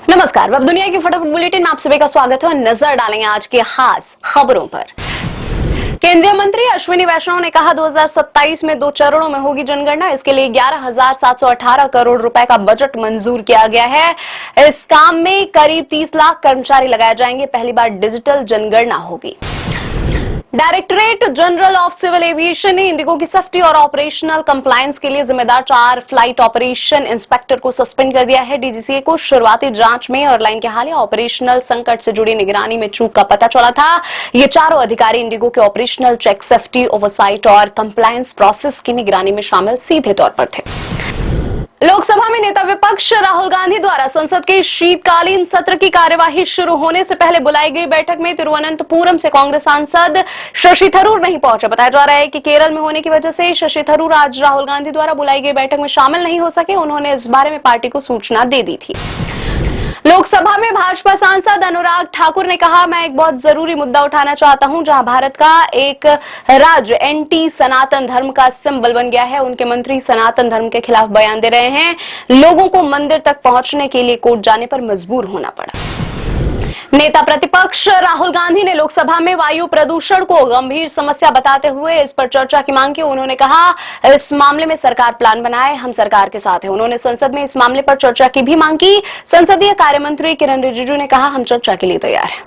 नमस्कार, वेब दुनिया की फटाफट बुलेटिन में आप सभी का स्वागत है। नजर डालेंगे आज की खास खबरों पर। केंद्रीय मंत्री अश्विनी वैष्णव ने कहा 2027 में 2 चरणों में होगी जनगणना। इसके लिए 11,718 करोड़ रुपए का बजट मंजूर किया गया है। इस काम में करीब 30 लाख कर्मचारी लगाए जाएंगे। पहली बार डिजिटल जनगणना होगी। Directorate general of civil aviation ने इंडिगो की सेफ्टी और ऑपरेशनल कंप्लायंस के लिए जिम्मेदार 4 फ्लाइट ऑपरेशन इंस्पेक्टर को सस्पेंड कर दिया है। डीजीसीए को शुरुआती जांच में एयरलाइन के हालिया ऑपरेशनल संकट से जुड़ी निगरानी में चूक का पता चला था। ये चारों अधिकारी इंडिगो के ऑपरेशनल चेक, सेफ्टी, ओवरसाइट और कंप्लायंस प्रोसेस की निगरानी में शामिल सीधे तौर पर थे। लोकसभा में नेता विपक्ष राहुल गांधी द्वारा संसद के शीतकालीन सत्र की कार्यवाही शुरू होने से पहले बुलाई गई बैठक में तिरुवनंतपुरम से कांग्रेस सांसद शशि थरूर नहीं पहुंचे। बताया जा रहा है कि केरल में होने की वजह से शशि थरूर आज राहुल गांधी द्वारा बुलाई गई बैठक में शामिल नहीं हो सके। उन्होंने इस बारे में पार्टी को सूचना दे दी थी। लोकसभा में भाजपा सांसद अनुराग ठाकुर ने कहा, मैं एक बहुत जरूरी मुद्दा उठाना चाहता हूं। जहां भारत का एक राज्य एंटी सनातन धर्म का सिंबल बन गया है, उनके मंत्री सनातन धर्म के खिलाफ बयान दे रहे हैं। लोगों को मंदिर तक पहुंचने के लिए कोर्ट जाने पर मजबूर होना पड़ा। नेता प्रतिपक्ष राहुल गांधी ने लोकसभा में वायु प्रदूषण को गंभीर समस्या बताते हुए इस पर चर्चा की मांग की। उन्होंने कहा, इस मामले में सरकार प्लान बनाए, हम सरकार के साथ हैं। उन्होंने संसद में इस मामले पर चर्चा की भी मांग की। संसदीय कार्य मंत्री किरण रिजिजू ने कहा, हम चर्चा के लिए तैयार हैं।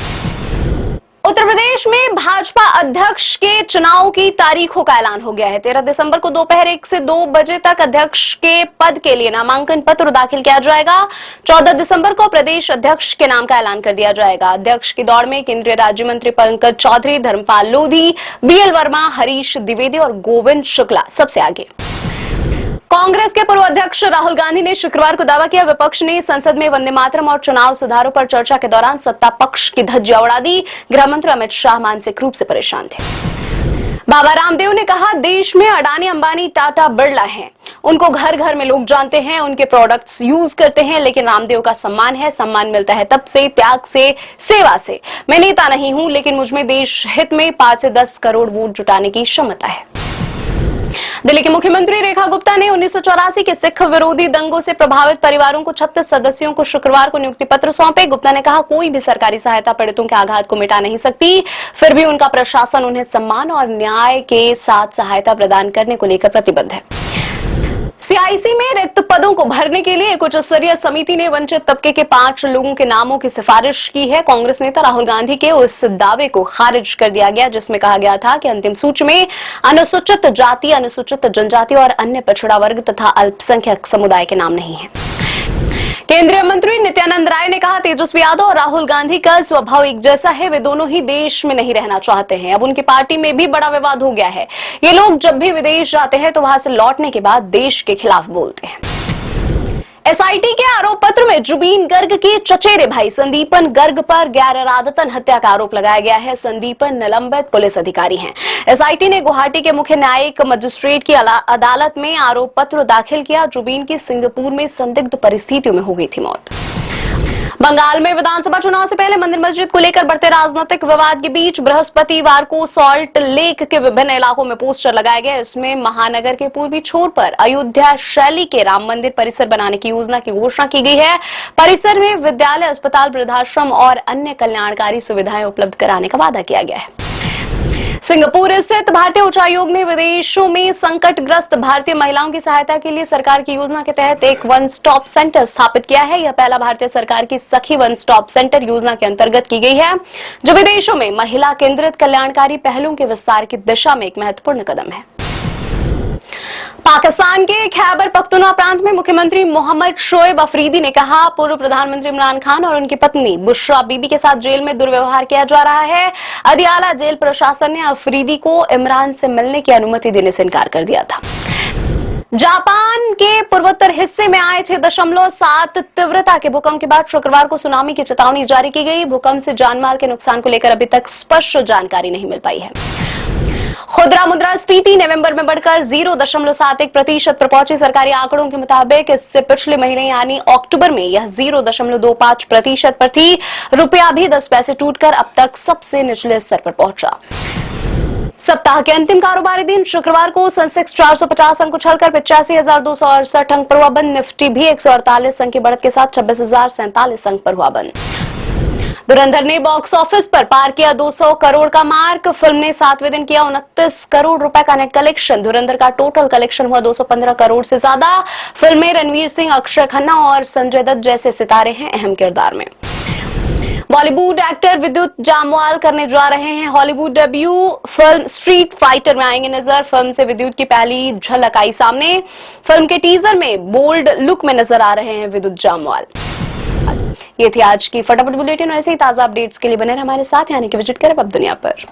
उत्तर प्रदेश में भाजपा अध्यक्ष के चुनाव की तारीखों का ऐलान हो गया है। 13 दिसंबर को दोपहर 1 से 2 बजे तक अध्यक्ष के पद के लिए नामांकन पत्र दाखिल किया जाएगा। 14 दिसंबर को प्रदेश अध्यक्ष के नाम का ऐलान कर दिया जाएगा। अध्यक्ष की दौड़ में केंद्रीय राज्य मंत्री पंकज चौधरी, धर्मपाल लोधी, बीएल वर्मा, हरीश द्विवेदी और गोविंद शुक्ला सबसे आगे। कांग्रेस के पूर्व अध्यक्ष राहुल गांधी ने शुक्रवार को दावा किया, विपक्ष ने संसद में वंदे मातरम और चुनाव सुधारों पर चर्चा के दौरान सत्ता पक्ष की धज्जियां उड़ा दी। गृह मंत्री अमित शाह मानसिक रूप से परेशान थे। बाबा रामदेव ने कहा, देश में अडानी, अंबानी, टाटा, बिरला हैं। उनको घर घर में लोग जानते हैं, उनके प्रोडक्ट्स यूज करते हैं, लेकिन रामदेव का सम्मान है। सम्मान मिलता है तब से, त्याग से, सेवा से। मैं नेता नहीं हूं, लेकिन मुझमें देश हित में 5 से 10 करोड़ वोट जुटाने की क्षमता है। दिल्ली की मुख्यमंत्री रेखा गुप्ता ने 1984 के सिख विरोधी दंगों से प्रभावित परिवारों को 36 सदस्यों को शुक्रवार को नियुक्ति पत्र सौंपे। गुप्ता ने कहा, कोई भी सरकारी सहायता पीड़ितों के आघात को मिटा नहीं सकती, फिर भी उनका प्रशासन उन्हें सम्मान और न्याय के साथ सहायता प्रदान करने को लेकर प्रतिबद्ध है। सीआईसी में रिक्त पदों को भरने के लिए एक उच्च स्तरीय समिति ने वंचित तबके के 5 लोगों के नामों की सिफारिश की है। कांग्रेस नेता राहुल गांधी के उस दावे को खारिज कर दिया गया जिसमें कहा गया था कि अंतिम सूची में अनुसूचित जाति, अनुसूचित जनजाति और अन्य पिछड़ा वर्ग तथा अल्पसंख्यक समुदाय के नाम नहीं है। केंद्रीय मंत्री नित्यानंद राय ने कहा, तेजस्वी यादव और राहुल गांधी का स्वभाव एक जैसा है। वे दोनों ही देश में नहीं रहना चाहते हैं। अब उनकी पार्टी में भी बड़ा विवाद हो गया है। ये लोग जब भी विदेश जाते हैं तो वहां से लौटने के बाद देश के खिलाफ बोलते हैं। एसआईटी के आरोप पत्र में जुबीन गर्ग के चचेरे भाई संदीपन गर्ग पर गैर इरादतन हत्या का आरोप लगाया गया है। संदीपन निलंबित पुलिस अधिकारी हैं। एसआईटी ने गुवाहाटी के मुख्य न्यायिक मजिस्ट्रेट की अदालत में आरोप पत्र दाखिल किया। जुबीन की सिंगापुर में संदिग्ध परिस्थितियों में हो गई थी मौत। बंगाल में विधानसभा चुनाव से पहले मंदिर मस्जिद को लेकर बढ़ते राजनीतिक विवाद के बीच बृहस्पतिवार को सॉल्ट लेक के विभिन्न इलाकों में पोस्टर लगाए गए। इसमें महानगर के पूर्वी छोर पर अयोध्या शैली के राम मंदिर परिसर बनाने की योजना की घोषणा की गई है। परिसर में विद्यालय, अस्पताल, वृद्धाश्रम और अन्य कल्याणकारी सुविधाएं उपलब्ध कराने का वादा किया गया है। सिंगापुर स्थित भारतीय उच्चायोग ने विदेशों में संकटग्रस्त भारतीय महिलाओं की सहायता के लिए सरकार की योजना के तहत एक वन स्टॉप सेंटर स्थापित किया है। यह पहला भारतीय सरकार की सखी वन स्टॉप सेंटर योजना के अंतर्गत की गई है, जो विदेशों में महिला केंद्रित कल्याणकारी पहलों के विस्तार की दिशा में एक महत्वपूर्ण कदम है। पाकिस्तान के खैबर पख्तूनख्वा प्रांत में मुख्यमंत्री मोहम्मद शोएब अफरीदी ने कहा, पूर्व प्रधानमंत्री इमरान खान और उनकी पत्नी बुशरा बीबी के साथ जेल में दुर्व्यवहार किया जा रहा है। अदियाला जेल प्रशासन ने अफरीदी को इमरान से मिलने की अनुमति देने से इनकार कर दिया था। जापान के पूर्वोत्तर हिस्से में आए 6.7 तीव्रता के भूकंप के बाद शुक्रवार को सुनामी की चेतावनी जारी की गई। भूकंप से जानमाल के नुकसान को लेकर अभी तक स्पष्ट जानकारी नहीं मिल पाई है। खुदरा मुद्रास्फीति नवंबर में बढ़कर 0.71% पर पहुंची। सरकारी आंकड़ों के मुताबिक इससे पिछले महीने यानी अक्टूबर में यह 0.25% पर थी। रुपया भी 10 पैसे टूटकर अब तक सबसे निचले स्तर पर पहुंचा। सप्ताह के अंतिम कारोबारी दिन शुक्रवार को सेंसेक्स 450 अंक उछलकर 85,268 अंक पर हुआ बंद। निफ्टी भी 148 अंक की बढ़त के साथ 26,047 अंक पर हुआ बंद। धुरंधर ने बॉक्स ऑफिस पर पार किया 200 करोड़ का मार्क। फिल्म ने 7वें दिन किया 29 करोड़ रुपए का नेट कलेक्शन। धुरंधर का टोटल कलेक्शन हुआ 215 करोड़ से ज्यादा। फिल्म में रणवीर सिंह, अक्षय खन्ना और संजय दत्त जैसे सितारे हैं अहम किरदार में। बॉलीवुड एक्टर विद्युत जामवाल करने जा रहे हैं Hollywood debut. Film street fighter में आएंगे नजर। फिल्म से विद्युत की पहली झलक आई सामने। फिल्म के टीजर में बोल्ड लुक में नजर आ रहे हैं विद्युत जामवाल। ये थी आज की फटाफट बुलेटिन। ऐसे ही ताजा अपडेट्स के लिए बने रहे हमारे साथ, यानी कि विजिट करें अब दुनिया पर।